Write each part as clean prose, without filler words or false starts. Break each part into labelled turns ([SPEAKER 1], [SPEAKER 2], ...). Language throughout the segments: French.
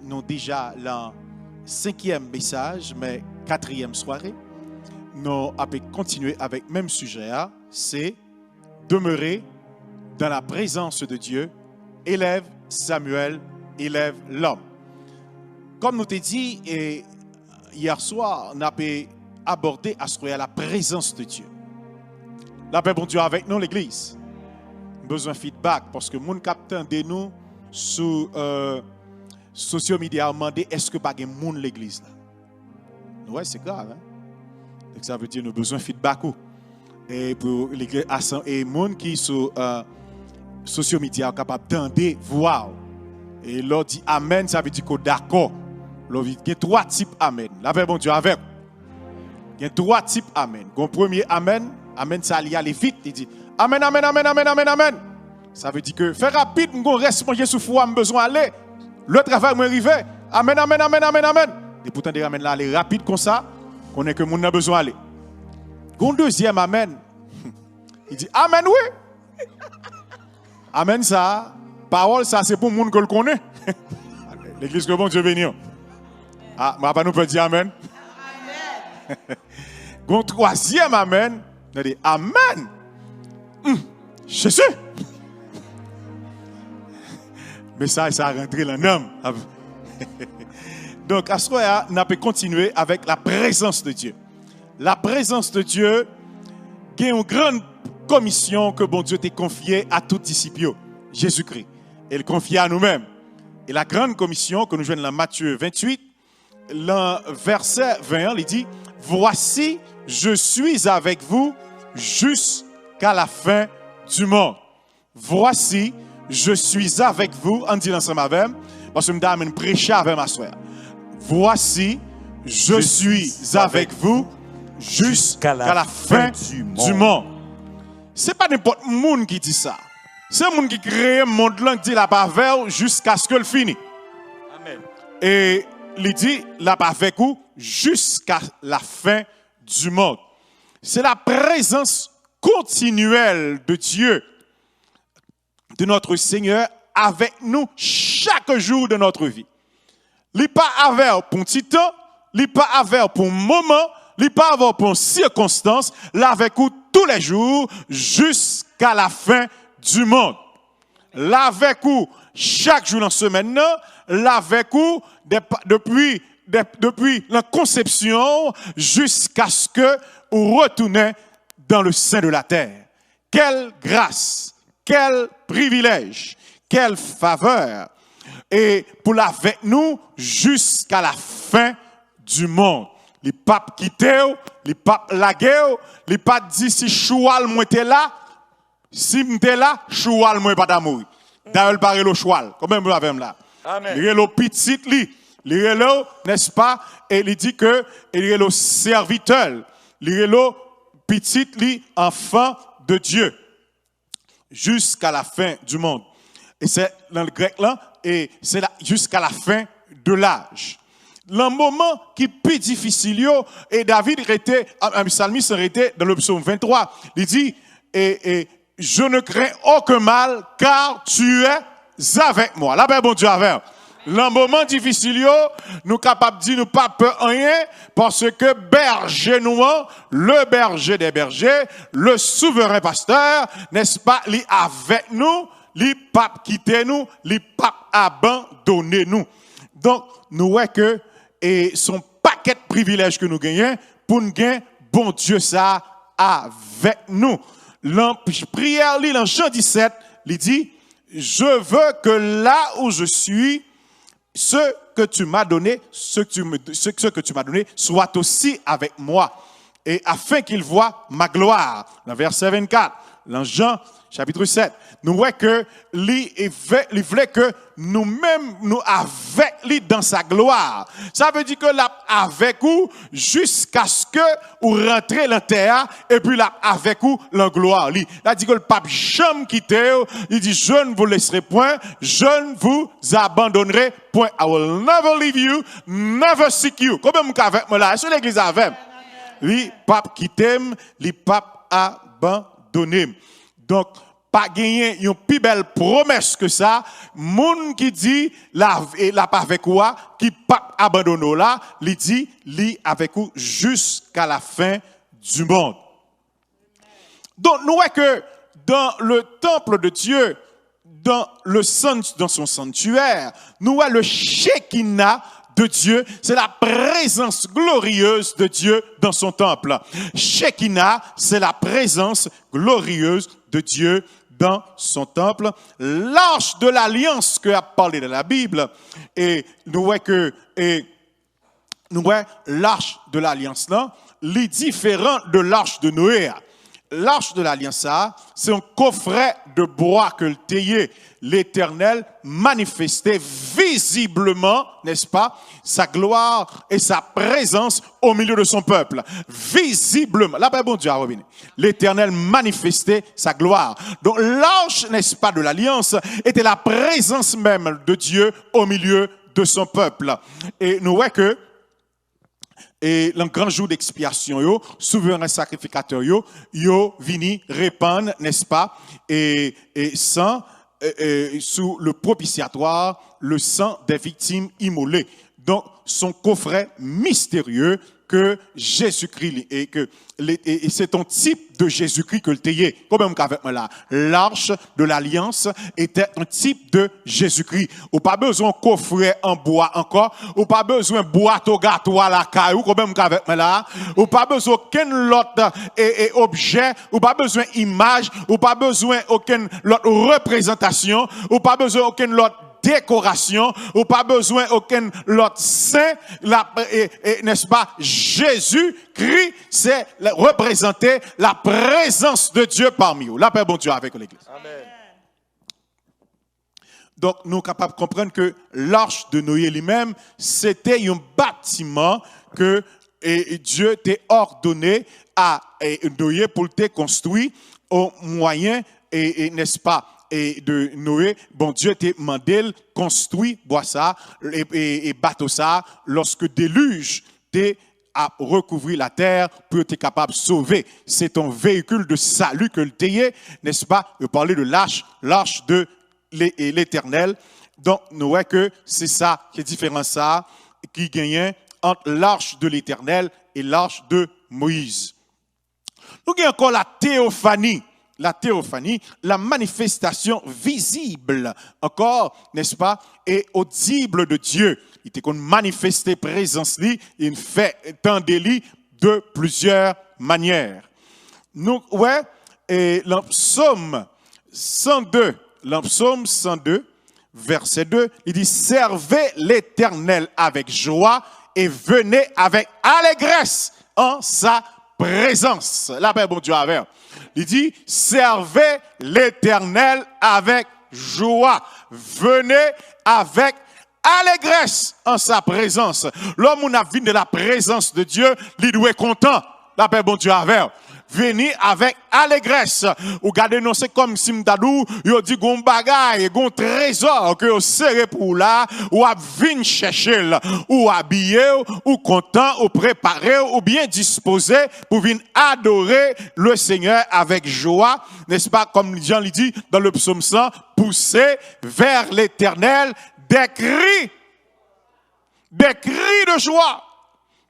[SPEAKER 1] Nous déjà le 5e message, mais 4e soirée. Nous avons continué avec le même sujet, c'est demeurer dans la présence de Dieu. Élève Samuel, élève l'homme. Comme nous t'ai dit hier soir, on a abordé à la présence de Dieu. La paix bon Dieu avec nous, l'église. Besoin de feedback parce que mon capitaine de nous sur social media a demandé est-ce que pas de monde l'église là. Ouais, c'est grave. Hein? Donc ça veut dire nous besoin de feedback. Et pour l'église et monde qui sur social media est capable d'entendre, voir. Et l'on dit amen, ça veut dire que d'accord. Il y a 3 types amen. La paix bon Dieu avec. Il y a 3 types amen. Le premier amen, amen ça y aller vite, il dit amen, amen, amen, amen, amen, amen. Ça veut dire que faire rapide, on reste manger sous foi, on besoin d'aller. Le travail m'est arrivé. Amen, amen, amen, amen, amen. Et pourtant, des amen là, aller rapide comme ça, qu'on est que mon a besoin d'aller. Le deuxième amen, il dit amen, oui. Amen, ça, parole, ça, c'est pour le monde que le connaît. L'église que bon Dieu béni. Ah, mais pas nous peut dire amen. Amen. Le troisième amen, il dit amen. Jésus. Mais ça a rentré dans l'homme. Donc, à ce moment-là, on peut continuer avec la présence de Dieu. La présence de Dieu, qui est une grande commission que bon Dieu t'a confiée à tous disciples, Jésus-Christ. Et le confier à nous-mêmes. Et la grande commission que nous jouons dans Matthieu 28, le verset 21, il dit « Voici, je suis avec vous jusqu'à la fin du monde. » Voici, je suis avec vous, on dit ensemble avec, parce que je me prêcher avec ma soeur. Voici, je suis avec vous jusqu'à la fin du monde. Ce n'est pas n'importe qui qui dit ça. C'est le monde qui crée le monde qui dit la parole jusqu'à ce que le finisse. Amen. Et il dit la parole jusqu'à la fin du monde. C'est la présence continuelle de Dieu, de notre Seigneur, avec nous chaque jour de notre vie. Il n'est pas avec pour un petit temps, il n'est pas avec pour un moment, il n'est pas avec pour une circonstance, il est avec nous tous les jours jusqu'à la fin du monde. Il est avec nous chaque jour dans la semaine, il est avec nous depuis la conception jusqu'à ce que vous retournez dans le sein de la terre. Quelle grâce! Quel privilège, quelle faveur. Et pour avec nous jusqu'à la fin du monde. Les papes quittés, les papes lagués, les papes dit si choual moi était là, si m'était là, choual moi pas d'amour. D'ailleurs, parle le choual. Comment vous l'avez là? Amen. Il est le petit li, il est le, n'est-ce pas? Et il dit que il est le serviteur, il est le petit li, enfant de Dieu. Jusqu'à la fin du monde. Et c'est dans le grec là, et c'est jusqu'à la fin de l'âge. Le moment qui est plus difficile, et David était, un psalmiste était dans le psaume 23, il dit, et je ne crains aucun mal, car tu es avec moi. Là, ben bon Dieu avec. Le moment difficile, nous capables de dire nous pas peur rien parce que berger nous, le berger des bergers, le souverain pasteur, n'est-ce pas, il avec nous, il pas quitter nous, il pas abandonner nous. Donc nous voyons que et son paquet de privilèges que nous gagnons pour nous gagner bon Dieu ça avec nous. La prière dans Jean 17, il dit je veux que là où je suis ce que tu m'as donné, ce que tu m'as donné, soit aussi avec moi. Et afin qu'il voie ma gloire. Dans verset 24, dans Jean chapitre 7, nous voyons que il voulait que nous-mêmes, nous avec lui dans sa gloire. Ça veut dire que là, avec vous, jusqu'à ce que vous rentrez dans la terre, et puis là, avec vous, la gloire. Il a dit que le pape jamais quitté, il dit, je ne vous laisserai point, je ne vous abandonnerai point. I will never leave you, never seek you. Comment vous avec moi là? Est-ce que l'église avec? Lui, pape quitté, lui, pape abandonné. Donc, pas gagner une plus belle promesse que ça. Moun qui dit la pas avec quoi, qui pas abandonné là, il dit li avec vous jusqu'à la fin du monde. Donc nous voyons que dans le temple de Dieu, dans son sanctuaire, nous voyons le Shekinah de Dieu, c'est la présence glorieuse de Dieu dans son temple. Shekinah, c'est la présence glorieuse de Dieu dans son temple. L'arche de l'alliance que a parlé de la Bible, et nous voyons que l'arche de l'alliance là, est différent de l'arche de Noé. L'arche de l'alliance, c'est un coffret de bois que l'Éternel manifestait visiblement, n'est-ce pas, sa gloire et sa présence au milieu de son peuple. Visiblement. Là, bon Dieu, l'Éternel manifestait sa gloire. Donc, l'arche, n'est-ce pas, de l'alliance, était la présence même de Dieu au milieu de son peuple. Et nous voyons que et le grand jour d'expiation, souverain sacrificateur, vini répandre, n'est-ce pas, et sang, sous le propitiatoire, le sang des victimes immolées. Donc, son coffret mystérieux que Jésus-Christ, et c'est un type de Jésus-Christ que le tayé. Comme qu'avec moi là, l'arche de l'alliance était un type de Jésus-Christ. Ou pas besoin de coffret en bois encore, ou pas besoin de boîte au gâteau à la caillou, comme qu'avec moi là, ou pas besoin d'aucun autre objet, ou pas besoin d'image, ou pas besoin d'aucune autre représentation, ou pas besoin d'aucune autre décoration, ou pas besoin aucun autre saint, n'est-ce pas, Jésus-Christ, c'est représenter la présence de Dieu parmi nous. La paix, bon Dieu, avec l'Église. Amen. Donc, nous sommes capables de comprendre que l'arche de Noé lui-même, c'était un bâtiment que Dieu t'a ordonné à Noé pour le construire au moyen, n'est-ce pas, et de Noé, bon Dieu t'a demandé de construire bois ça et bateau ça lorsque déluge t'a recouvrir la terre pour être capable de sauver. C'est un véhicule de salut que le tayé, n'est-ce pas? Je parlais de l'arche de l'Éternel. Donc nous voyons que c'est ça qui est différent ça qui gagne entre l'arche de l'Éternel et l'arche de Moïse. Nous avons encore la théophanie. La théophanie, la manifestation visible, encore, n'est-ce pas, et audible de Dieu. Il était qu'on manifestait présence, il fait entendre de plusieurs manières. Nous, ouais, et le psaume 102, verset 2, il dit, servez l'Éternel avec joie et venez avec allégresse en sa présence. La paix, bon Dieu, avec. Il dit, servez l'Éternel avec joie. Venez avec allégresse en sa présence. L'homme qui a vu de la présence de Dieu, il doit être content. La paix, bon Dieu, avec. Venez avec allégresse. Ou gardez non, c'est comme si m'dadou, yo dit gon bagay, gon trésor que yo serré pour là, ou a vinn chercher, ou habillé, ou content, ou préparé, ou bien disposé pour venir adorer le Seigneur avec joie. N'est-ce pas, comme Jean lui dit dans le psaume 100, pousser vers l'Éternel des cris de joie.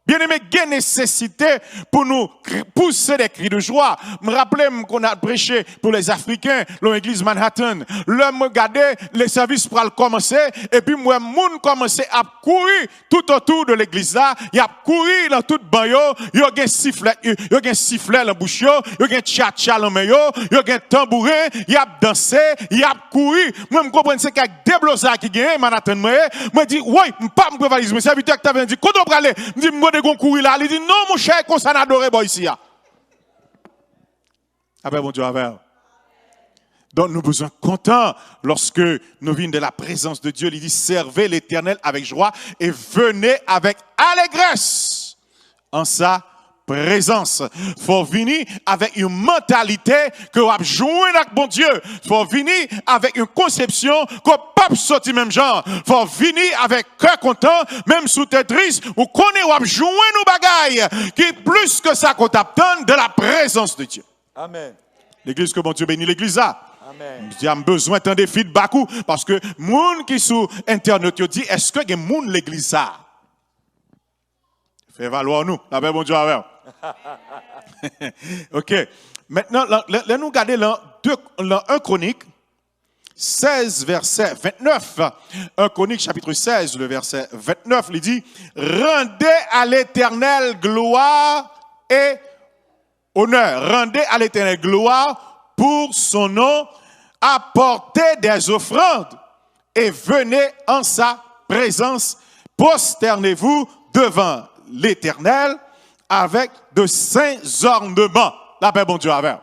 [SPEAKER 1] Bien aimé, il y a nécessité pour nous pousser des cris de joie. Me rappelez qu'on a prêché pour les Africains, l'église Manhattan. L'homme regardait les services pour commencer, et puis moi, moun commençait à courir tout autour de l'église là. Il a couru dans toute banyo, il y a un sifflet, dans la bouche, il y a un tcha-tcha dans la main, il y a un tambourin, il a dansé, il a couru. Moi, je comprends c'est qu'il y a des blosards qui gagnent Manhattan. Moi, dis, oui, je ne peux pas me prévaliser. Mais serviteur qui t'avait dit, quand on prend me dit, de courir là, il dit non mon cher, qu'on s'en adore ici. Après bon Dieu, donc nous besoin contents lorsque nous venons de la présence de Dieu. Il dit servez l'Éternel avec joie et venez avec allégresse en sa présence. Faut venir avec une mentalité que vous avez joué avec bon Dieu. Faut venir avec une conception qu'on pas sortir même genre. Faut venir avec cœur content, même sous tête triste, vous connaissez vous avez joué nos bagailles qui est plus que ça qu'on t'attend de la présence de Dieu.
[SPEAKER 2] Amen.
[SPEAKER 1] L'église que bon Dieu bénit l'église là. J'ai besoin de feedback parce que les gens qui sont sur Internet disent est-ce que les gens de l'église ça? Fait valoir nous. La paix, bon Dieu, avec. OK. Maintenant, là, nous regardons dans 1 Chronique 16, verset 29. 1 Chronique, chapitre 16, le verset 29, il dit rendez à l'Éternel gloire et honneur. Rendez à l'Éternel gloire pour son nom. Apportez des offrandes et venez en sa présence. Prosternez-vous devant l'Éternel avec de saints ornements. La paix, bon Dieu, avec.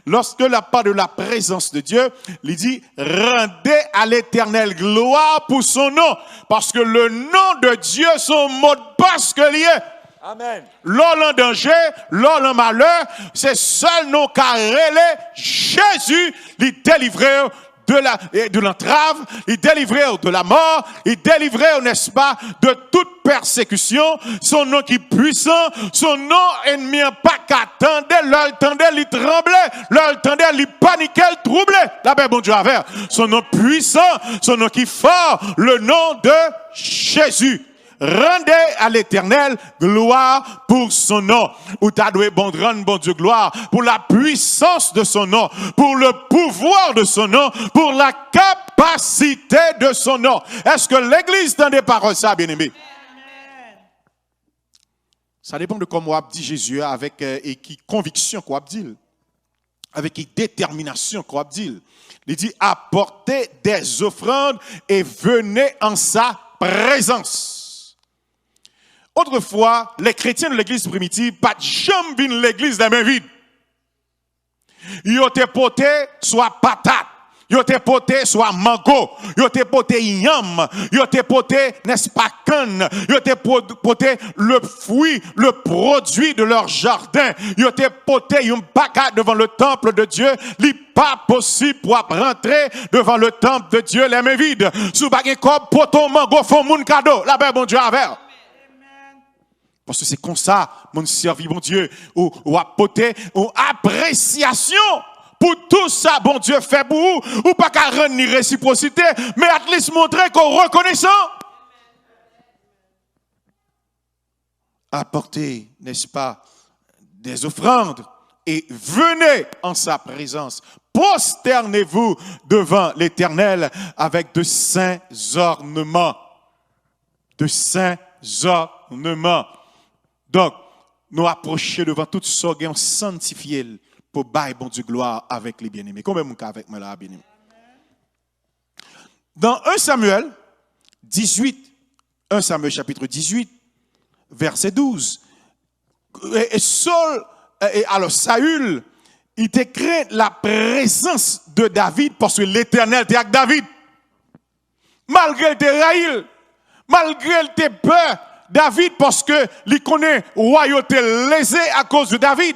[SPEAKER 1] Lorsque la part de la présence de Dieu, il dit rendez à l'Éternel gloire pour son nom, parce que le nom de Dieu, son mot de passe que lié.
[SPEAKER 2] Amen.
[SPEAKER 1] L'homme en danger, l'homme en malheur, c'est seul nom qu'a relé Jésus, les délivrer de l'entrave, il délivrer de la mort, il délivrer, n'est-ce pas, de toute persécution. Son nom qui est puissant, son nom ennemi pas qu'attendre, l'entendait, il tremblait, l'entendait, il paniquait, il troublait. La paix, bon Dieu, avec. Son nom puissant, son nom qui est fort, le nom de Jésus. Rendez à l'Éternel gloire pour son nom. Ou t'as doué rendre bon Dieu gloire pour la puissance de son nom, pour le pouvoir de son nom, pour la capacité de son nom. Est-ce que l'Église tend des paroles ça, bien-aimé? Ça dépend de comment on dit Jésus avec et qui conviction qu'on dit, avec qui détermination qu'on dit. Il dit apportez des offrandes et venez en sa présence. Autrefois, les chrétiens de l'église primitive, pas jamais vu l'église de main vide. Ils ont porté soit patate, ils ont porté soit mango, ils ont porté yam, ils ont porté, n'est-ce pas, canne, ils ont porté le fruit, le produit de leur jardin, ils ont porté un paquet devant le temple de Dieu. Il n'est pas possible pour rentrer devant le temple de Dieu les mains vides. Sous bagay comme poton mango font moun cadeau, la paix bon Dieu avec. Parce que c'est comme ça, mon servi, bon Dieu, ou apporter une appréciation pour tout ça, bon Dieu, fait pour vous, ou pas qu'à rendre ni réciprocité, mais à least montrer qu'on reconnaissant. Apportez, n'est-ce pas, des offrandes et venez en sa présence. Prosternez-vous devant l'Éternel avec de saints ornements. De saints ornements. Donc, nous approcher devant toute sorte et sanctifier pour bailler bon Dieu gloire avec les bien-aimés. Combien de avec moi là, bien-aimés? Dans 1 Samuel 18, 1 Samuel chapitre 18, verset 12, alors Saül, il décrète la présence de David parce que l'Éternel était avec David. Malgré le dérail, malgré le peur, David, parce que il connaît royauté lésée à cause de David,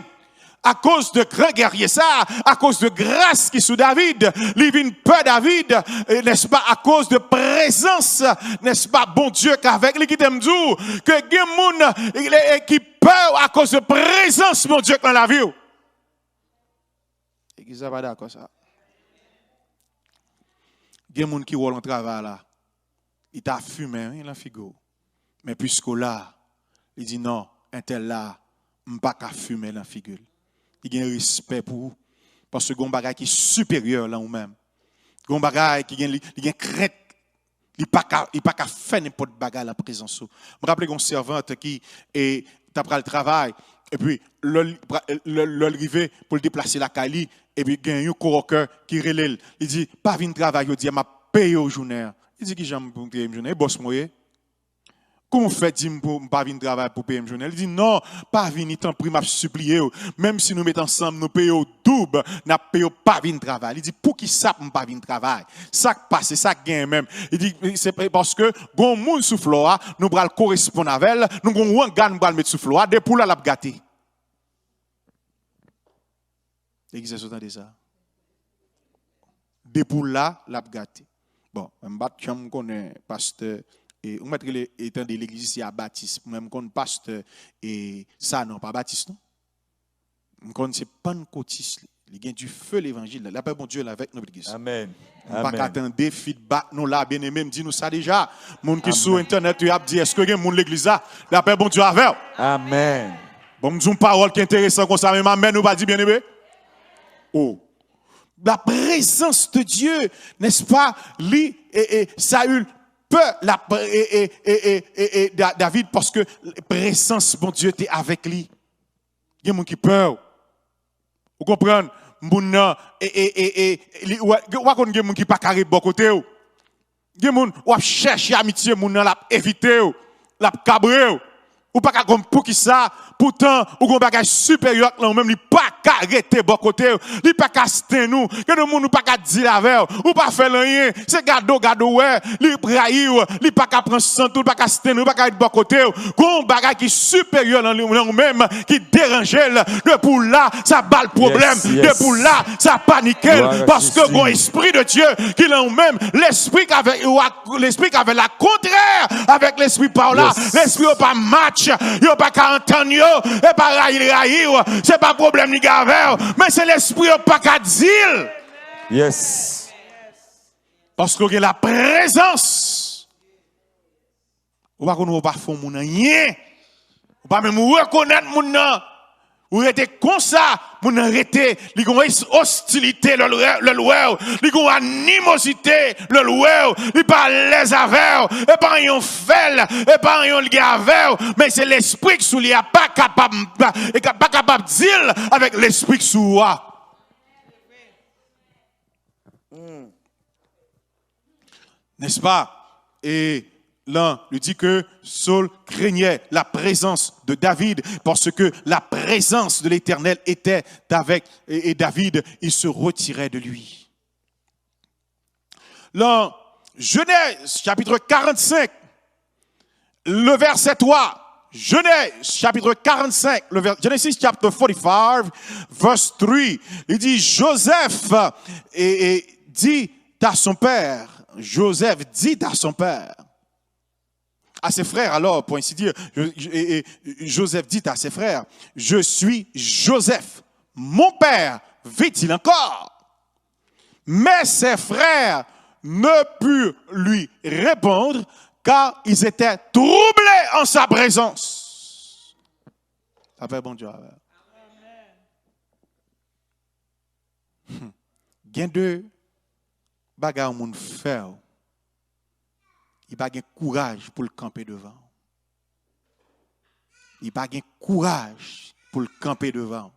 [SPEAKER 1] à cause de grand guerrier ça, à cause de grâce qui est sous David, il vient peur David, n'est-ce pas, à cause de présence, n'est-ce pas, bon Dieu, qu'avec lui qui t'aime dire, que gens qui peur à cause de présence, mon Dieu, dans la vie. Et qui ça va d'accord ça? Il y a des gens qui roulent en travail là, il t'a fumé, il a figure. Mais puisque là, il dit non, un tel là, je ne peux pas fumer dans la figure. Il a un respect pour vous. Parce que il y a un bagage qui est supérieur là ou même. Il y a un bagage qui a crainte. Il ne peut pas faire n'importe quel bagage à la présence. Je me rappelle qu'un servante qui est après le travail, et puis l'arrivée pour le déplacer la Kali, et puis il y a un coworker qui relève. Il dit, pas venir travailler, il dit, m'a payé au journée. Il dit, qui j'aime pour payer au journée? Boss moi. Comment fait-il pour ne pas venir travailler pour payer une journée? Il dit non, pas venir, tant pis, m'a supplié. Même si nous mettons ensemble, nous payons double, nous payons pas venir travailler. Il dit pour qui ça ne pas venir travailler? Ça passe, ça gagne même. Il dit c'est parce que gon moun sous floa, nous bral correspondre avec elle, nous gon wanga nous bral mettre sous floa, des pour la gâté. L'église est de ça. Des pour la gâté. Bon, m'bat cham connaît pasteur. Et on mettre étant de l'église ici à Baptiste, même qu'on pasteur et ça non pas Baptiste non. On connaît c'est pentecôtiste, Il y a du feu l'évangile. La paix bon Dieu là avec nous l'église.
[SPEAKER 2] Amen.
[SPEAKER 1] On pas attendre feedback nous là bien aimé me dit nous ça déjà. Moun qui sur internet tu a dit est-ce que gen moun l'église là la paix bon Dieu avec.
[SPEAKER 2] Amen.
[SPEAKER 1] Bon me dit une parole qui est intéressante comme ça même amen nous pas dit bien aimé. Oh. La présence de Dieu, n'est-ce pas? Lui et Saül peur David parce que la présence bon Dieu était avec lui. Il y a des gens qui peur. Vous comprenez? Moun nan ou gen moun qui pas carré bon côté ou. Gen moun ou chercher amitié moun nan l'a éviter ou, l'a cabré ou pas comme pour qui ça pourtant ou gon bagage supérieur là même li pas arrêter bon côté li pas caster nous que le monde pas dire la veille ou pas faire rien c'est gado ouais li brahi li pas prendre sang tout pas caster nous pas être bon côté gon bagage qui supérieur dans même qui dérange de pour là ça bat le problème de pour là ça panique parce que gon esprit de Dieu qui là même l'esprit avec la contraire avec l'esprit par là l'esprit pas match yo pas entendre yo et pas raïr c'est pas problème ni gaver mais c'est l'esprit pas qu'à dire
[SPEAKER 2] yes
[SPEAKER 1] parce que la présence ou pas qu'on pas fond moun rien ou pas même reconnaître moun nan ou était comme ça moun arrêter li gon hostilité le loueur li gon animosité le loueur li pas les avec et pas yon fel et pas yon gaver mais c'est l'esprit qui sous li a pas capable dire avec l'esprit qui sous n'est-ce pas? Et l'un lui dit que Saul craignait la présence de David parce que la présence de l'Éternel était avec et David, il se retirait de lui. Dans Genèse chapitre 45, le verset 3, Genèse chapitre 45, Genesis chapter 45, verse 3, il dit Joseph dit à son père, Joseph dit à son père, à ses frères alors, pour ainsi dire, Joseph dit à ses frères, je suis Joseph, mon père vit-il encore? Mais ses frères ne purent lui répondre car ils étaient troublés en sa présence. Ça fait bon Dieu. Gain de bagarre moun faire. Il n'a pas de courage pour le camper devant. Il n'a pas de courage pour le camper devant.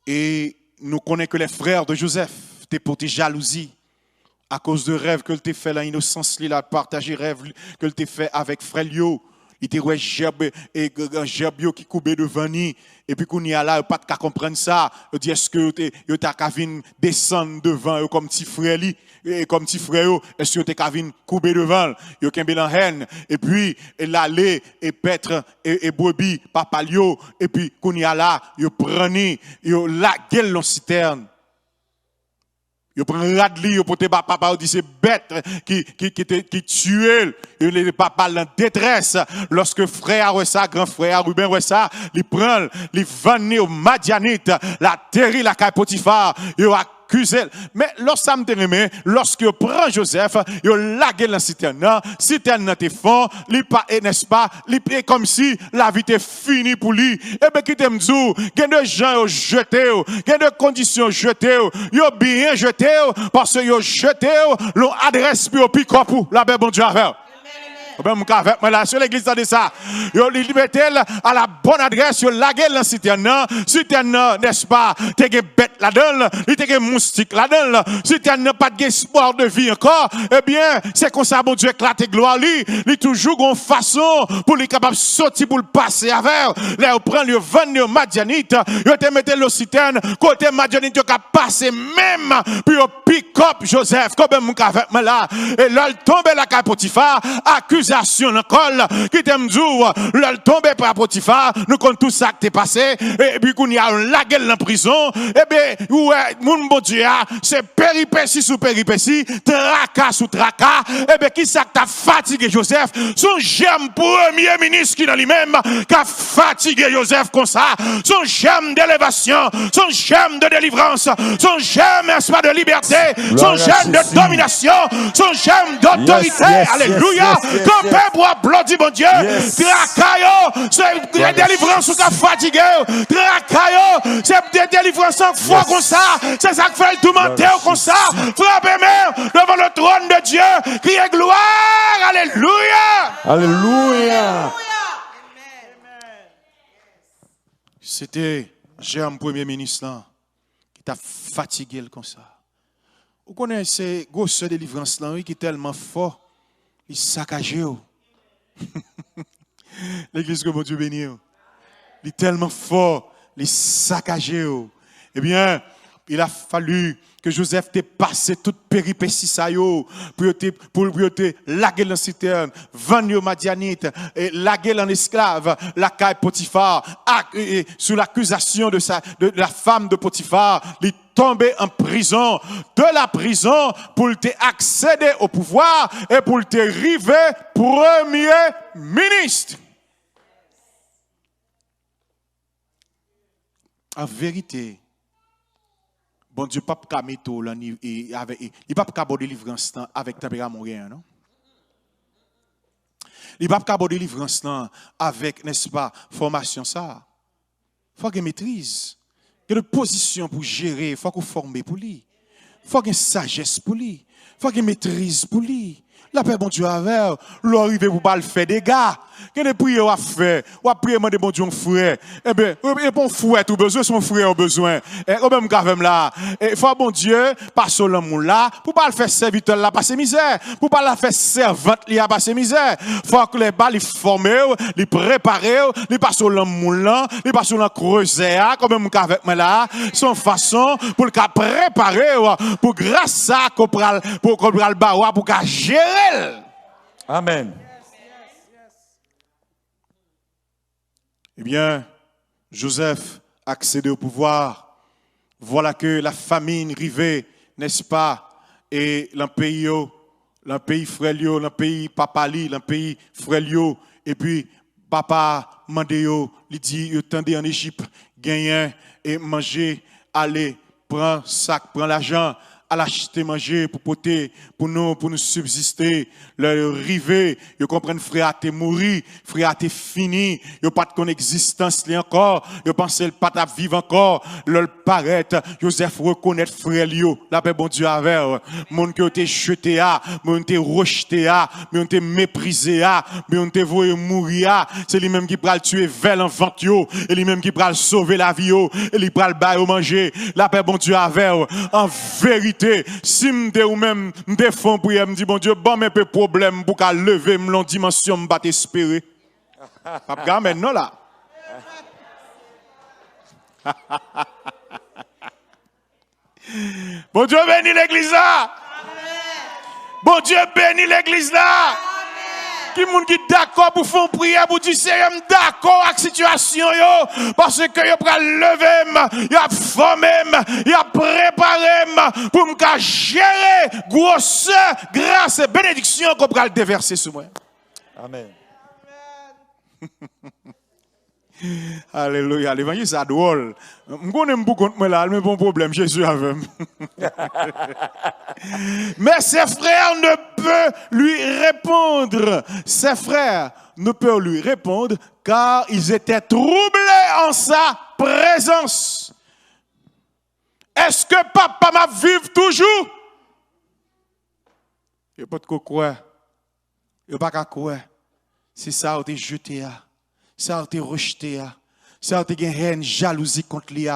[SPEAKER 1] Et nous connaissons que les frères de Joseph étaient portés jalousie à cause de rêves que tu fait, l'innocence, il a partagé rêve que tu fait avec frère Lio. Il était ouais Jeb qui coupait devant lui. Et puis qu'on y a là, pas de comprendre ça. Il dit est-ce que tu as qu'à venir descendre devant comme petit frère li et comme petit frère est-ce que tu as qu'à venir couper devant yo kembe lan haine et puis l'aller et paître et brebis papa Lio et puis qu'on y a là, yo prendre yo la gueule dans citerne. Yo prend radli yo pote papa dit c'est bête qui tué le papa en détresse lorsque frère ouais ça grand frère Ruben ouais ça il prend il vendre au Madianite la terre la caille Potiphar yo accusé mais lorsque prend Joseph yo lagué dans citerne te fond li pas n'est-ce pas li comme si la vie était finie pour lui et ben qui t'aime dou gain de gens yo jeté gain de conditions jeté yo bien jeté parce que yo jeté l'on adresse puis au pick-up la paix bon Dieu avec avec moi là sur l'église de ça yo li mettait à la bonne adresse yo lagué dans citerne n'est-ce pas t'es bête là-dedans il t'es moustique là-dedans citerne pas de espoir de vie encore eh bien c'est comme ça bon Dieu éclate gloire lui toujours une façon pour lui capable sortir pour le passer avec là on prend le vendre au Madianite yo te mettre le citerne côté Madianite yo capable passer même puis pick-up Joseph, comme mon avec moi là, et là, il tombe la caille Potiphar, accusation dans le col, qui t'aime dire, là, il tombe par Potiphar, nous comptons tout ça qui t'est passé, et puis qu'on y a la gueule en prison, et bien, ouais, mon bon Dieu, c'est péripétie sous péripétie, tracas sous tracas, et bien, qui ça qui t'a fatigué Joseph? Son j'aime premier ministre qui dans lui-même, qui a fatigué Joseph comme ça, son j'aime d'élévation, son j'aime de délivrance, son j'aime, n'est-ce pas, de liberté, son j'aime de domination, son j'aime d'autorité, alléluia, quand peuple applaudit mon Dieu, tracaillot, c'est des délivrances qui a fatigué, tracaillot, c'est des délivrances fort comme ça, c'est ça qui fait le tourmenter comme ça, frappez main devant le trône de Dieu, criez gloire, alléluia.
[SPEAKER 2] Alléluia.
[SPEAKER 1] C'était Jérémie premier ministre là, qui t'a fatigué comme ça. Vous connaissez ces grosses délivrances là, qui est tellement fort, il saccagé. L'église que mon Dieu bénit. Il est tellement fort, il saccagé. Eh bien, il a fallu que Joseph t'ait passé toute péripétie ça yo pour te laguer dans citerne, vendre Madianite et laguer en esclave la caille Potiphar sous l'accusation de la femme de Potiphar, il tombé en prison, de la prison pour te accéder au pouvoir et pour te river premier ministre. En vérité, bon Dieu, pas qu'à mettre il pas qu'à aborder délivrance avec tempérament rien, non? Il pas qu'à aborder délivrance avec, n'est-ce pas, formation ça. Faut qu'il maîtrise. Il y a une position pour gérer, faut qu'on forme pour lui. Faut qu'il y ait une sagesse pour lui. Faut qu'il maîtrise pour lui. La paix, bon Dieu, avec, l'arrivée pour pas le faire des gars. Qu'est-ce que prier à faire? Ou à prier, demander bon Dieu, un frère. Eh bien, bon frère, tout besoin, son frère a besoin. Et quand même, quand même là, il faut bon Dieu, pas sur le monde là, pour pas le faire serviteur là, passer misère. Pour pas la faire servante là, passer misère. Faut que les balles, les former, les préparer, les pas sur le monde là, les pas sur le creuset, quand même, quand avec moi là, son façon pour le cas préparer, pour grâce à pour le baroua, pour qu'à gérer.
[SPEAKER 2] Amen.
[SPEAKER 1] Eh bien, Joseph accédait au pouvoir. Voilà que la famine arrivait, n'est-ce pas? Et le pays frélio, le pays papali, le pays frélio. Et puis, papa mandéo, il dit, il tendait en Égypte, gagner et manger, aller, prends sac, prends l'argent, à l'acheter manger pour porter pour nous subsister le river ils comprennent frère t'es mourir frère t'es fini ils pas de ton existence li encore ils pensent le pas à vivre encore le paraître Joseph reconnaît frère Lio la paix bon Dieu avec monde qui été jeté à monde qui rejeté à monde qui méprisé à monde qui voulu mourir c'est lui même qui pral tuer vel en vente yo et lui même qui pral sauver la vie yo et lui pral bailler manger la paix bon Dieu avec en vérité si m'de ou même m'de fond pour me dire bon Dieu bon mais peu problème pour qu'à lever m'lon dimension m'bat espérer pas gamin non là bon Dieu bénit l'église là bon Dieu bénit l'église là qui moun qui d'accord pour faire prière pour dire Seigneur d'accord avec situation yo parce que yo pral lever y a formé y a préparé pour me gérer grosse grâce et bénédiction qu'on pral déverser sur moi.
[SPEAKER 2] Amen.
[SPEAKER 1] Alléluia, l'évangile c'est drôle. Je connais beaucoup de moi là, mais bon problème, Jésus avec moi. Mais ses frères ne peuvent lui répondre. Ses frères ne peuvent lui répondre car ils étaient troublés en sa présence. Est-ce que papa m'a vive toujours? Il n'y a pas de quoi. Il n'y a pas de quoi. C'est ça où tu es jeté à. Ça a été rejeté, ça a été une haine, jalousie contre lui,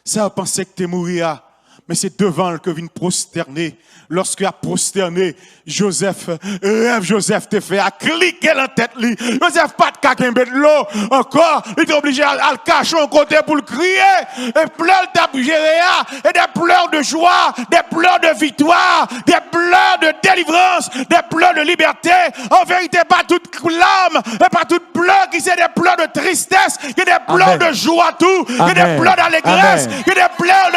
[SPEAKER 1] ça a pensé que tu es mort, mais c'est devant que vient prosterner. Lorsqu'il a prosterné, Joseph, rêve Joseph te fait à cliquer la tête li. Joseph pas de kakembe de l'eau encore, il est obligé à le cacher un côté pour le crier et pleurs d'abgéréa et des pleurs de joie, des pleurs de victoire, des pleurs de délivrance, des pleurs de liberté. En vérité, pas toute larme et pas toute pleurs qui c'est des pleurs de tristesse, qui est des pleurs de joie tout, qui est des pleurs d'allégresse, qui est des pleurs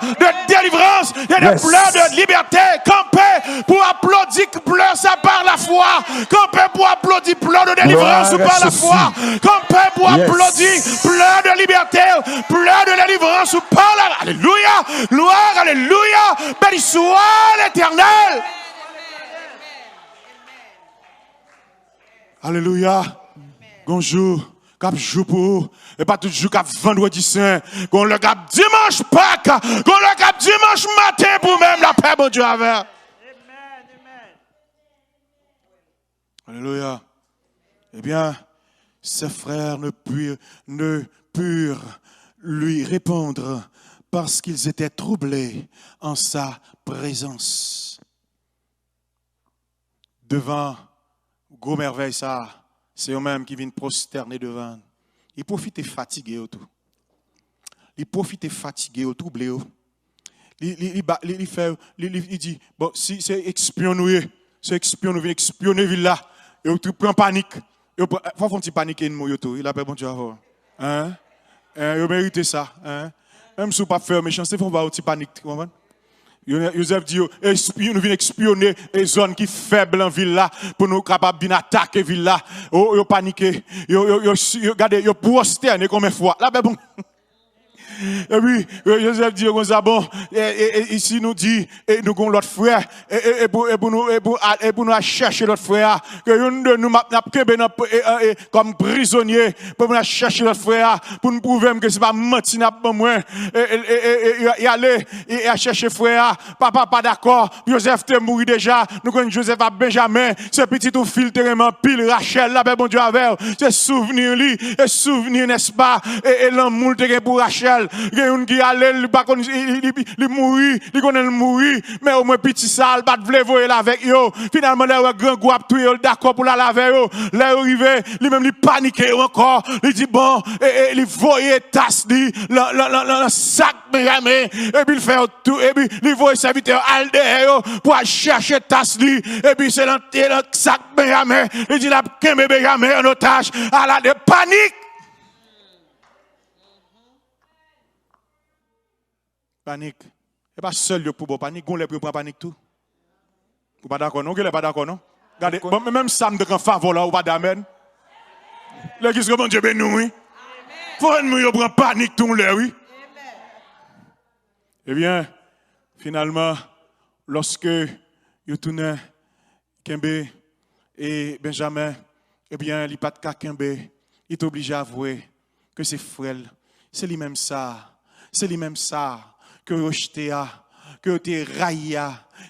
[SPEAKER 1] de délivrance, qui est des pleurs de liberté. Campez pour applaudir pleurs ça par la foi. Campez pour applaudir pleurs de délivrance ou par la foi. Campez pour applaudir pleurs de liberté, pleurs de délivrance ou par la... Alléluia, gloire, alléluia, béni soit l'Éternel. Alléluia. Bonjour. Cap jour pour et pas toujours cap vendredi saint, qu'on le cap dimanche Pâques, qu'on le cap dimanche matin pour même la paix bon Dieu avec. Amen. Alléluia. Eh bien, ses frères ne purent lui répondre parce qu'ils étaient troublés en sa présence. Devant gros merveille ça. C'est eux-mêmes qui viennent prosterner devant. Ils profitent fatigués au tout. Ils profitent fatigués au troublé. Il dit, bon, si c'est espionner, c'est espionner, espionner villa. Et tu prends panique. Il faut faire un petit panique il a pas bon Dieu avant. Hein? Il mérite ça. Hein? Même si vous ne pas faire méchanceté, il faut faire un petit panique. Joseph dit, nous venons espionner les zones qui sont faibles en ville là, pour nous capables de attaquer la ville là. Ils paniqué. Regardez, ils prosterné combien de fois. Là, ben bon. Et puis, Joseph dit comme ça, bon, ici nous dit, et nous avons l'autre frère, et pour nous chercher l'autre frère, que nous comme prisonnier, pour nous chercher l'autre frère, pour nous prouver que ce n'est pas menti, moins, et aller, et chercher frère, papa pas d'accord, Joseph te mourit déjà, nous connaissons Joseph à Benjamin, ce petit tout filtrement pile Rachel, là, ben bon Dieu avec, c'est souvenir lui, et souvenir, n'est-ce pas, et l'amour te pour Rachel. Il y a un qui allait, il mourit, il connaît le mourir, mais au moins petit sale, pas de vouloir là avec yo. Finalement, là, grand groupe, tout d'accord pour la laver yo. Là, arrivé, lui-même, il paniqué encore. Il dit bon, et il voyait tasse, le sac Benjamin, et puis il fait tout, et puis il voyait serviteur Aldéo pour chercher tasse, et puis c'est le sac Benjamin. Il dit la Kembe Benjamin en otage, à la de panique. Panique. Et pas seul pour panique, on les prend panique tout. Vous pas d'accord non? Vous pas d'accord non? Regardez, bon, même ça me donne faveur là, ou pas d'amen. Là qui se bon Dieu ben nous oui. Faut nous prend panique tout là oui. Eh bien, finalement, lorsque yo tourne Kembe et Benjamin, eh bien, il pas de Kembe, il est obligé à avouer que c'est frère, c'est lui-même ça. C'est lui-même ça. Que vous jetez, que vous avez raillé,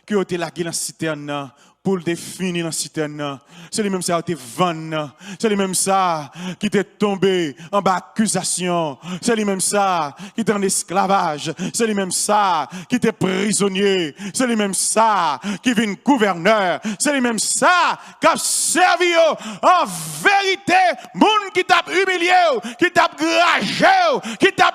[SPEAKER 1] que vous avez lagué dans la citerne, pour le définir dans la citerne. C'est lui-même ça qui était vendu. C'est lui-même ça qui était tombé en bas d'accusation. C'est lui-même ça qui était en esclavage. C'est lui-même ça qui était prisonnier. C'est lui-même ça qui vient gouverneur. C'est lui-même ça qui a servi en vérité. Moun qui t'a humilié, qui t'a gragé, qui t'a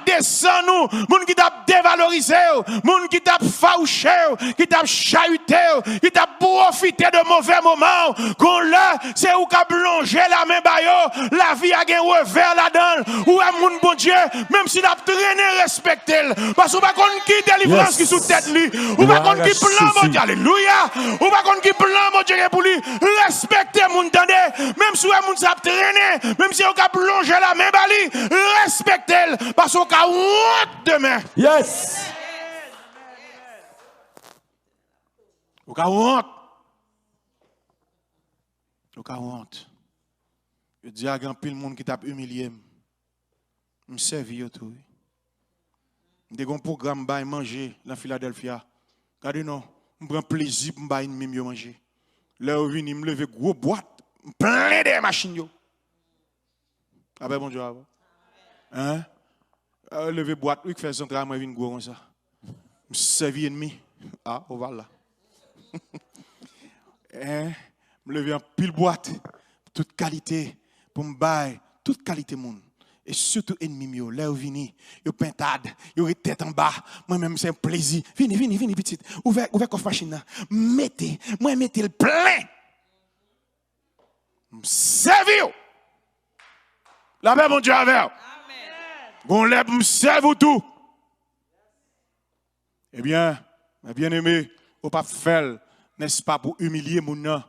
[SPEAKER 1] descendu nous, moun qui t'a dévalorisé, moun qui t'a fauché, qui t'a chahuté, qui t'a profité de mauvais moments, qu'on l'a, c'est où qu'a plongé la main bayo, la vie a gagné revers là-dedans, ou à moun bon Dieu, même s'il a traîné respecté, parce qu'on va qu'on qui délivrance qui sous tête lui, ou va qu'on qui plan mon Dieu, alléluia, ou va qu'on qui plan mon Dieu pour lui, respecter moun tendez, même si moun s'est traîné, même si on a plongé la main bali, respectez-le, parce qu'on a honte demain.
[SPEAKER 2] Yes.
[SPEAKER 1] On a honte. On a honte. Je dis à grand pile monde qui t'a humilié. Je servi tout. Je un programme pour manger dans Philadelphia. Regardez non, je prends plaisir pour manger. Là où je viens, je me lève gros boîte, plein de machines. Ah ben bon Dieu. Hein? Lever boîte, oui, fait son travail, moi, je viens gros comme ça. servi ennemi. Ah, on va là. Me lever en pile boîte, toute qualité, pour me bailler, toute qualité monde. Et surtout ennemi mio, là où vini, yo pintade, yo tête en bas. Moi-même c'est un plaisir. Vini petite. Ouvert coffre machine. Mettez le plein. Servi. La paix mon Dieu avec. Amen. Bon lève me serve tout. Eh bien aimé, on pas faire, n'est-ce pas, pour humilier mon nom,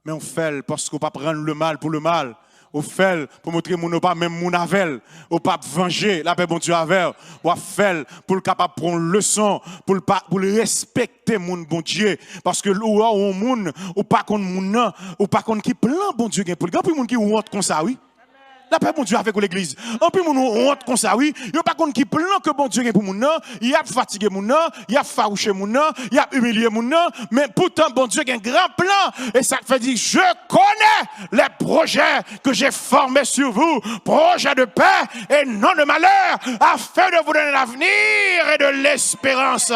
[SPEAKER 1] mais on fait parce qu'on pas prendre le mal pour le mal. On fait pour montrer mon pas même mon avel, on pas venger la paix bon Dieu avec. On fait pour le capable prendre leçon, pour le respecter mon bon Dieu parce que on moun ou pas contre mon nom, ou pas contre qui plan bon Dieu pour le grand monde qui honte comme ça oui. La paix, bon Dieu, avec l'église. En plus, mon honte comme ça, oui. Il n'y a pas qu'on qui plan que bon Dieu est pour mon nom. Il a fatigué mon nom. Il a farouché mon nom. Il a humilié mon nom. Mais pourtant, bon Dieu a un grand plan. Et ça fait dire, je connais les projets que j'ai formés sur vous. Projets de paix et non de malheur. Afin de vous donner l'avenir et de l'espérance.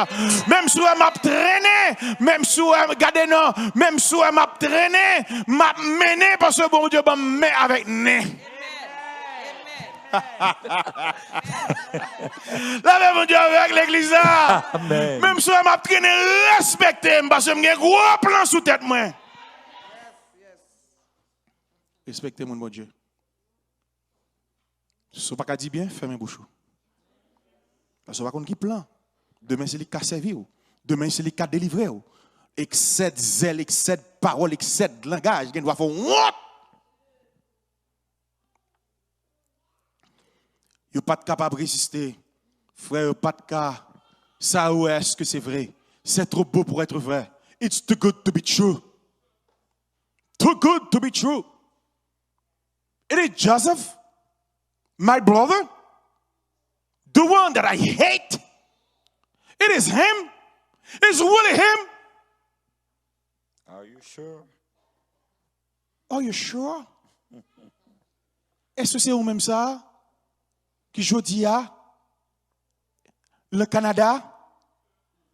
[SPEAKER 1] Même si elle m'a traîné. Même si elle m'a gardé non. Même si elle m'a traîné. M'a mené parce que bon Dieu m'a mis avec nez. La même mon Dieu avec l'église. Amen. Même si je m'a traîné, respectez parce que j'ai un gros plan sous tête moi. Respectez mon bon Dieu. Si vous ne pas dire bien, fermez bouche. Parce que vous ne pas qui plan. Demain c'est lui qui a servi. Demain c'est lui qui a délivré. Excès de zèle, excès de parole, excès de langage. Il doit faire honte. Vous n'êtes pas capable de résister. Frère, vous n'êtes pas capable. Ça, où est-ce que c'est vrai? C'est trop beau pour être vrai. It's too good to be true. Too good to be true. It is Joseph, my brother, the one that I hate. It is him. It's really him.
[SPEAKER 2] Are you sure?
[SPEAKER 1] Are you sure? Est-ce que c'est vous-même ça? Qui jodi a le Canada,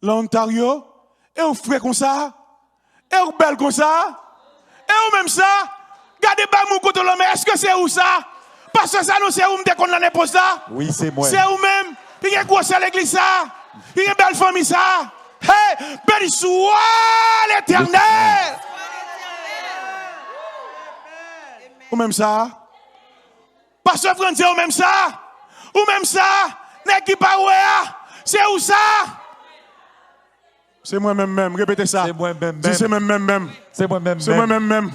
[SPEAKER 1] l'Ontario, et vous frère comme ça, et vous belle comme ça, et vous même ça, gardez pas mon côté l'homme, est-ce que c'est où ça? Parce que ça nous c'est où me condamné pour ça?
[SPEAKER 2] Oui, c'est moi.
[SPEAKER 1] C'est où même? Il y a quoi à l'église ça? Il y a une belle famille ça? Hey, béni soit l'Éternel! Ou même ça? Parce que frère, c'est ou même ça? Ou même ça, n'est-ce pas c'est où ça? C'est moi-même, répétez ça.
[SPEAKER 2] C'est moi-même.
[SPEAKER 1] C'est moi-même.
[SPEAKER 2] C'est moi-même.
[SPEAKER 1] C'est moi-même.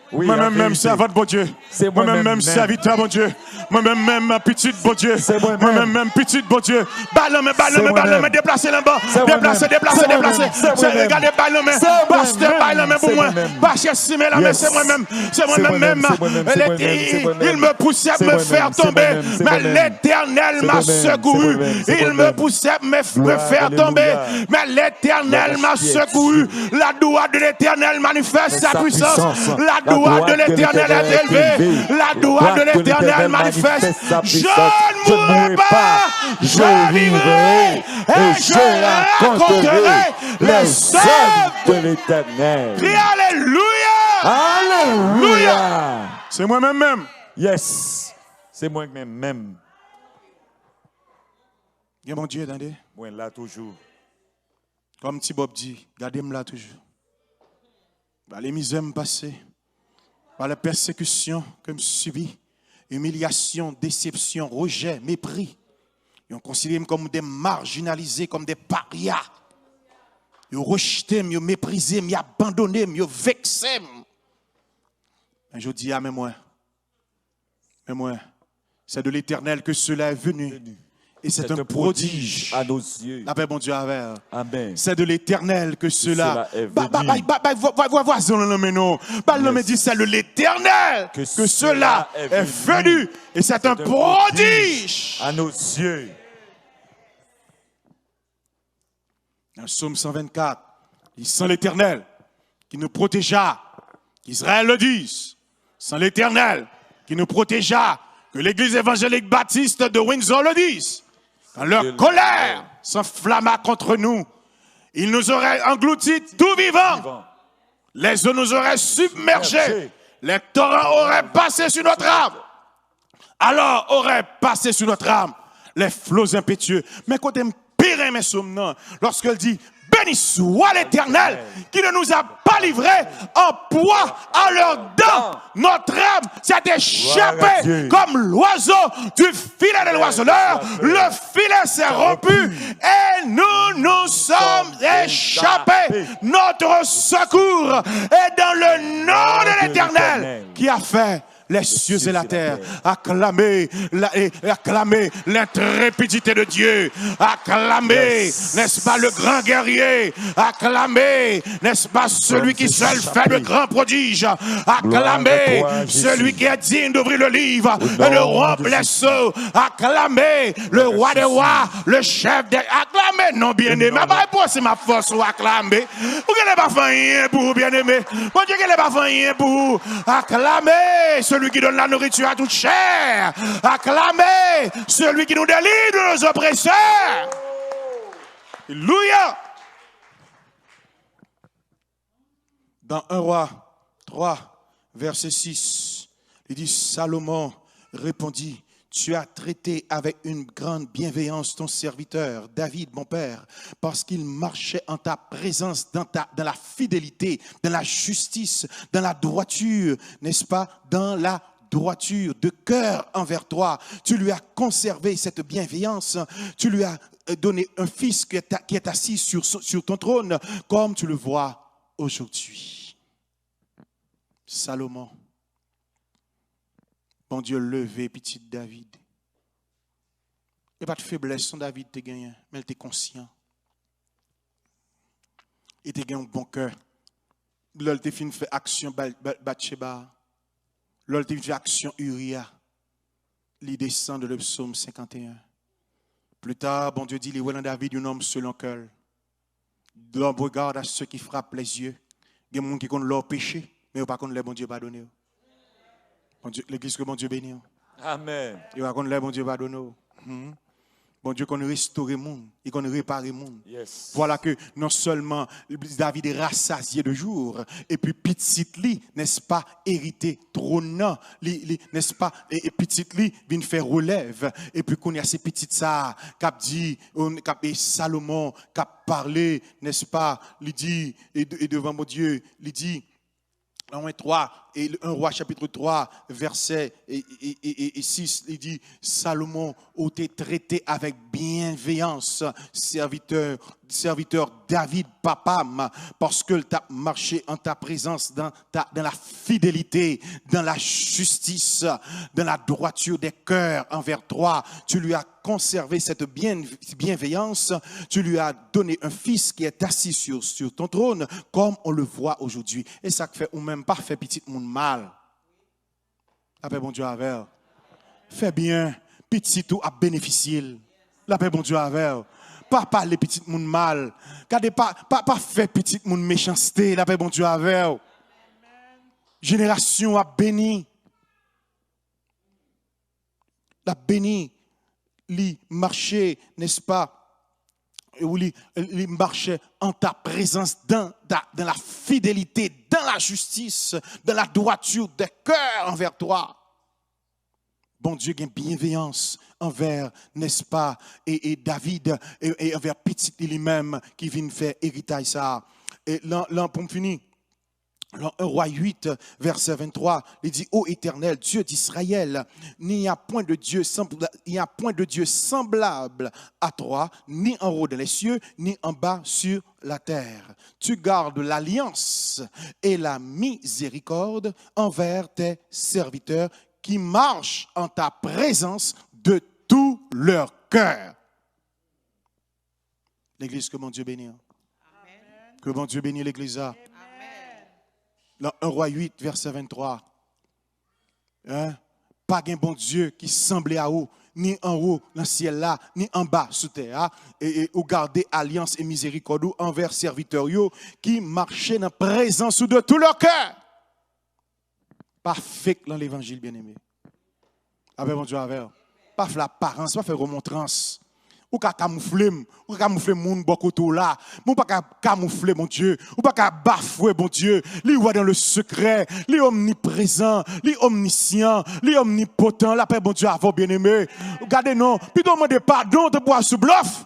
[SPEAKER 2] Oui,
[SPEAKER 1] moi-même, servante, bon Dieu.
[SPEAKER 2] C'est
[SPEAKER 1] moi-même, serviteur, bon Dieu. Moi-même, petite, bon Dieu.
[SPEAKER 2] C'est
[SPEAKER 1] moi-même, petite, bon Dieu. Ballon, déplacez là-bas. Déplacez. Regardez, ballon, pasteur, ballon, pour moi. Pasteur, Simé, là, mais c'est moi-même. C'est moi-même. Il me poussait à me faire tomber. Mais l'Éternel m'a secouru. Il me poussait à me faire tomber. Mais l'Éternel m'a secouru. La doigt de l'Éternel manifeste sa puissance. La doigt de l'Éternel est élevée. La doigt de l'Éternel manifeste. Je ne mourrai pas, je vivrai et je raconterai les œuvres
[SPEAKER 2] de l'Éternel.
[SPEAKER 1] Crie Alléluia.
[SPEAKER 2] Alléluia.
[SPEAKER 1] C'est moi-même.
[SPEAKER 2] Yes. C'est moi-même.
[SPEAKER 1] Bien mon Dieu, attendez.
[SPEAKER 2] Moi là toujours.
[SPEAKER 1] Comme petit Bob dit, gardez-moi là toujours. Par les misères me passer, par la persécution que je subis, humiliation, déception, rejet, mépris. Ils ont considéré comme des marginalisés, comme des parias. Ils ont rejeté, ils ont méprisé, ils ont abandonné, ils ont vexé. Mais je dis, mais moi, c'est de l'Éternel que cela est venu. Et c'est un prodige
[SPEAKER 2] à nos yeux.
[SPEAKER 1] La paix, bon Dieu, avec.
[SPEAKER 2] Amen.
[SPEAKER 1] C'est de l'Éternel que cela
[SPEAKER 2] est venu.
[SPEAKER 1] Dit c'est de l'Éternel que cela est venu. Et c'est un prodige
[SPEAKER 2] à nos yeux.
[SPEAKER 1] Dans le psaume 124, il sans l'Éternel qui nous protégea, qu'Israël le dise, sans l'Éternel qui nous protégea, que l'Église évangélique baptiste de Windsor le dise. Quand leur colère s'enflamma contre nous, Il nous aurait engloutis tout vivant. Les eaux nous auraient submergés. Les torrents auraient passé sur notre âme. Alors auraient passé sur notre âme les flots impétueux. Mais quand on pire mes sommes, lorsqu'elle dit, béni soit l'Éternel qui ne nous a pas livrés en poids à leurs dents. Notre âme s'est échappée comme l'oiseau du filet de l'oiseleur. Le filet s'est rompu et nous sommes échappés. Notre secours est dans le nom de l'Éternel qui a fait les cieux et la terre. Acclamez l'intrépidité de Dieu. Acclamez, n'est-ce pas, le grand guerrier. Acclamez, n'est-ce pas, celui qui seul fait de grands prodiges. Acclamez celui qui est digne d'ouvrir le livre et de rompre les sceaux. Acclamez le roi des rois, le chef des... Acclamez, non bien-aimé. C'est ma force ou acclamer. Vous n'avez pas fait rien pour vous, bien-aimé. Vous n'avez pas fait rien pour vous. Acclamez celui qui donne la nourriture à toute chair. Acclamez celui qui nous délivre de nos oppresseurs. Alléluia. Dans 1 Roi 3, verset 6, il dit, Salomon répondit, tu as traité avec une grande bienveillance ton serviteur, David, mon père, parce qu'il marchait en ta présence, dans la fidélité, dans la justice, dans la droiture, n'est-ce pas, dans la droiture de cœur envers toi. Tu lui as conservé cette bienveillance, tu lui as donné un fils qui est assis sur ton trône, comme tu le vois aujourd'hui. Salomon. Bon Dieu, levez, petit David. Il n'y a pas de faiblesse, son David te gagné, mais il était conscient. Il te gagné un bon cœur. L'ol te fin fait action Bathsheba. L'ol te fait action Uria. Il descend de le psaume 51. Plus tard, bon Dieu dit, il est David un homme selon cœur. L'homme regarde à ceux qui frappent les yeux. Il y a des gens qui connaissent leur péché, mais pas connaissent les bon Dieu pardonné. L'église que bon Dieu bénit.
[SPEAKER 2] Amen.
[SPEAKER 1] Il va connaître bon Dieu pardonné. Bon Dieu qu'on restaure le monde, il qu'on répare le monde.
[SPEAKER 2] Yes.
[SPEAKER 1] Voilà que non seulement David est rassasié de jour, et puis petit li, n'est-ce pas, hérité trône, n'est-ce pas, et petit li vient faire relève, et puis qu'on y a ces petites ça, cap dit, cap Salomon, cap parlé, n'est-ce pas, il dit, et devant mon Dieu, il dit, 1 Roi chapitre 3, verset 6, il dit, Salomon a été traité avec bienveillance, serviteur David, papa, parce que tu as marché en ta présence dans la fidélité, dans la justice, dans la droiture des cœurs envers toi. Tu lui as conservé cette bienveillance, tu lui as donné un fils qui est assis sur ton trône, comme on le voit aujourd'hui. Et ça fait ou même pas fait petit monde mal. La paix bon Dieu avec. Fais bien, petit tout à bénéficier. La paix bon Dieu avec. Pas parler petit monde mal. Gardez pas faire petit monde méchanceté. La paix bon Dieu avec. Génération a béni. La béni. Li marcher, n'est-ce pas? Ou li marcher en ta présence dans la fidélité, dans la justice, dans la droiture des cœurs envers toi. Bon Dieu, il y a une bienveillance envers, n'est-ce pas, et David, et envers petit lui-même qui vient faire héritage ça. Et là, pour me finir, dans 1 Roi 8, verset 23, il dit, ô Éternel, Dieu d'Israël, il n'y a point de Dieu semblable à toi, ni en haut dans les cieux, ni en bas sur la terre. Tu gardes l'alliance et la miséricorde envers tes serviteurs qui marchent en ta présence de tout leur cœur. L'église, que mon Dieu bénisse. Que mon Dieu bénisse l'église. Dans 1 Roi 8, verset 23. Pas un bon Dieu qui semblait à vous, ni en haut dans le ciel là, ni en bas sous terre. Et ou garder alliance et miséricorde envers serviteurs qui marchaient dans la présence de tout leur cœur. Pas fake dans l'évangile, bien-aimé. Avec mon Dieu, avec. Pas l'apparence, pas faire remontrance. Ou ka camoufler, ou ka camoufler moun beaucoup tout là. Ou pas ka camoufler mon Dieu, ou pas ka bafouer mon Dieu. Li voit dans le secret, li omniprésent, li omniscient, li omnipotent, la paix bon Dieu avant bien-aimé. Regardez non, puis demandez pardon de boire sous bluff.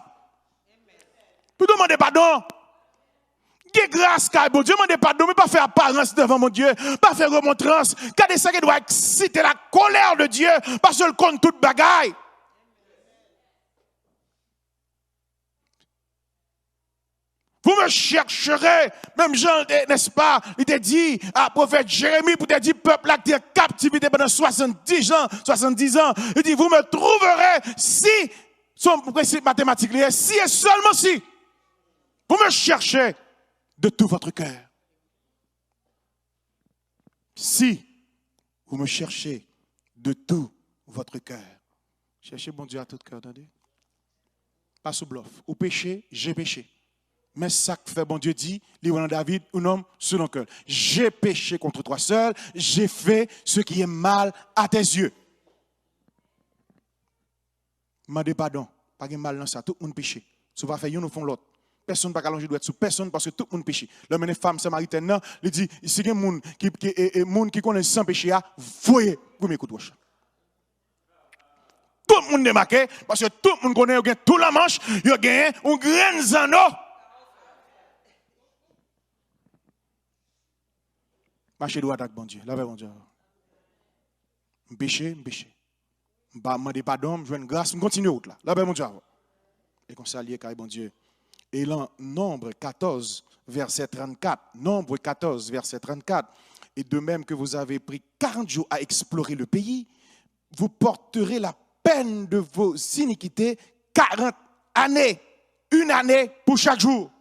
[SPEAKER 1] Puis demandez pardon. Qui grâce car bon Dieu demandez pardon, mais pas faire apparence devant mon Dieu, pas faire remontrance. Regardez ça qui doit exciter la colère de Dieu parce qu'il compte toute bagaille. Vous me chercherez, même Jean, n'est-ce pas, il t'a dit à prophète Jérémie, pour te dire, peuple là qui est en captivité pendant 70 ans, il dit, vous me trouverez si, son principe mathématique, si et seulement si, vous me cherchez de tout votre cœur. Si vous me cherchez de tout votre cœur. Cherchez bon Dieu à tout cœur, attendez. Pas sous bluff. Ou péché, j'ai péché. Mais ça que fait bon Dieu dit, livre David, un homme selon cœur. J'ai péché contre toi seul, j'ai fait ce qui est mal à tes yeux. Demandez pardon, pas de mal dans ça, tout le monde péché. Si vous ne faites pas, nous font l'autre. Personne ne peut pas allonger doit sous personne parce que tout le monde péché. L'homme et la femme samaritaine, il dit, si il y a des gens qui connaissent sans péché, voyez, vous m'écoutez. Tout le monde est marqué parce que tout le monde connaît, il y a tout la manche, il y a un grain zano. Marchez droit avec bon Dieu. Lavez bon Dieu. Je péché. Je demande pardon, je veux une grâce, je continue autre là. Lavez bon Dieu. Et qu'on s'allie avec bon Dieu. Et là, Nombre 14, verset 34. Nombre 14, verset 34. Et de même que vous avez pris 40 jours à explorer le pays, vous porterez la peine de vos iniquités 40 années. Une année pour chaque jour.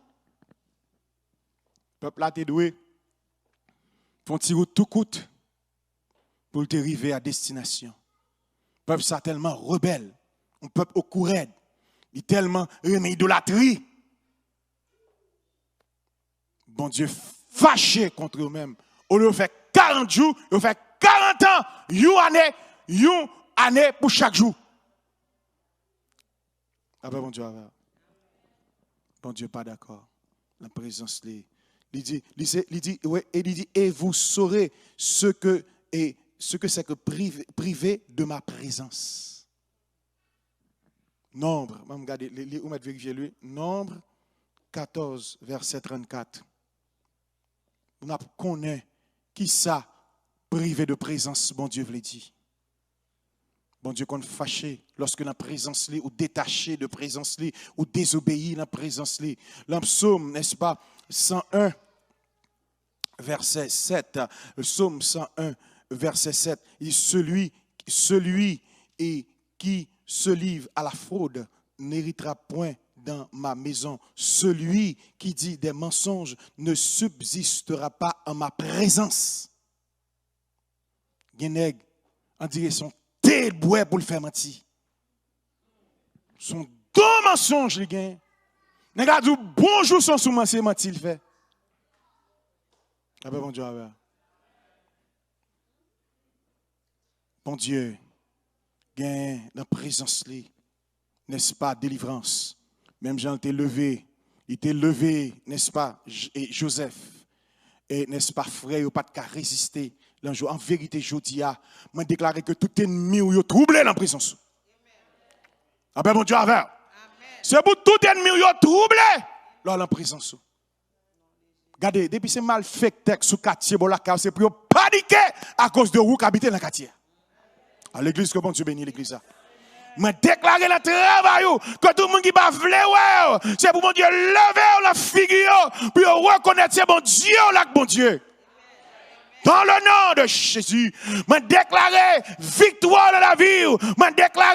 [SPEAKER 1] Le peuple là, t'es doué. Font tirer tout coûte pour te arriver à destination. Le peuple ça tellement rebelle, un peuple au courant, il est tellement remis idolâtrie. Bon Dieu fâché contre eux-mêmes. Au lieu de faire 40 jours, il fait 40 ans, une année pour chaque jour. Après bon Dieu, bon Dieu pas d'accord. La présence il dit, et vous saurez ce que c'est que privé de ma présence. Nombre, regardez, vous m'avez vérifié lui. Nombre 14, verset 34. On connaît qui ça, privé de présence, bon Dieu vous dit. Bon Dieu qu'on fâché lorsque la présence li, ou détaché de présence li, ou désobéi la présence li. Le psaume, n'est-ce pas, 101, verset 7. Le psaume 101, verset 7. Il dit, celui qui se livre à la fraude n'héritera point dans ma maison. Celui qui dit des mensonges ne subsistera pas en ma présence. Genègue, en direction tel bois pour le faire mentir. Son deux mensonges, les gars. Regarde, bonjour, son souvent, c'est mentir, il fait. Ah ben, bon Dieu, bon Dieu, gain dans la présence, n'est-ce pas, délivrance. Même Jean était levé, n'est-ce pas, et Joseph, et n'est-ce pas, frère, il n'a pas de cas résister. En vérité, je dis, je déclare que tout ennemi est troublé dans la présence. Amen, mon Dieu, c'est pour tout ennemi est troublé dans la présence. Regardez, depuis c'est mal fait texte sous quartier, c'est pour paniquer à cause de vous qui habitez dans le quartier. À l'église, que bon Dieu bénit l'église. Je déclare le travail que tout le monde qui va vouloir, c'est pour mon Dieu lever la figure, puis reconnaître c'est bon Dieu, là, bon Dieu. Dans le nom de Jésus, je déclare victoire dans la vie, je déclare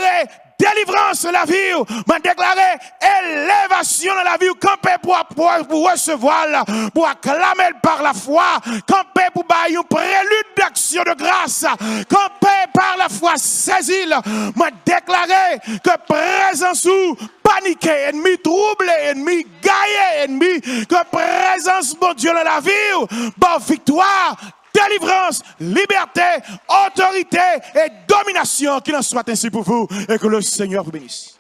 [SPEAKER 1] délivrance dans la vie, je déclare élévation dans la vie, camper pour recevoir, pour acclamer par la foi, camper pour bailler un prélude d'action de grâce, camper par la foi, saisil, je déclare que présence ou paniqué, ennemi troublé, ennemi gaillé, ennemi, que présence, mon Dieu, dans la vie, bon victoire, délivrance, liberté, autorité et domination, qu'il en soit ainsi pour vous et que le Seigneur vous bénisse.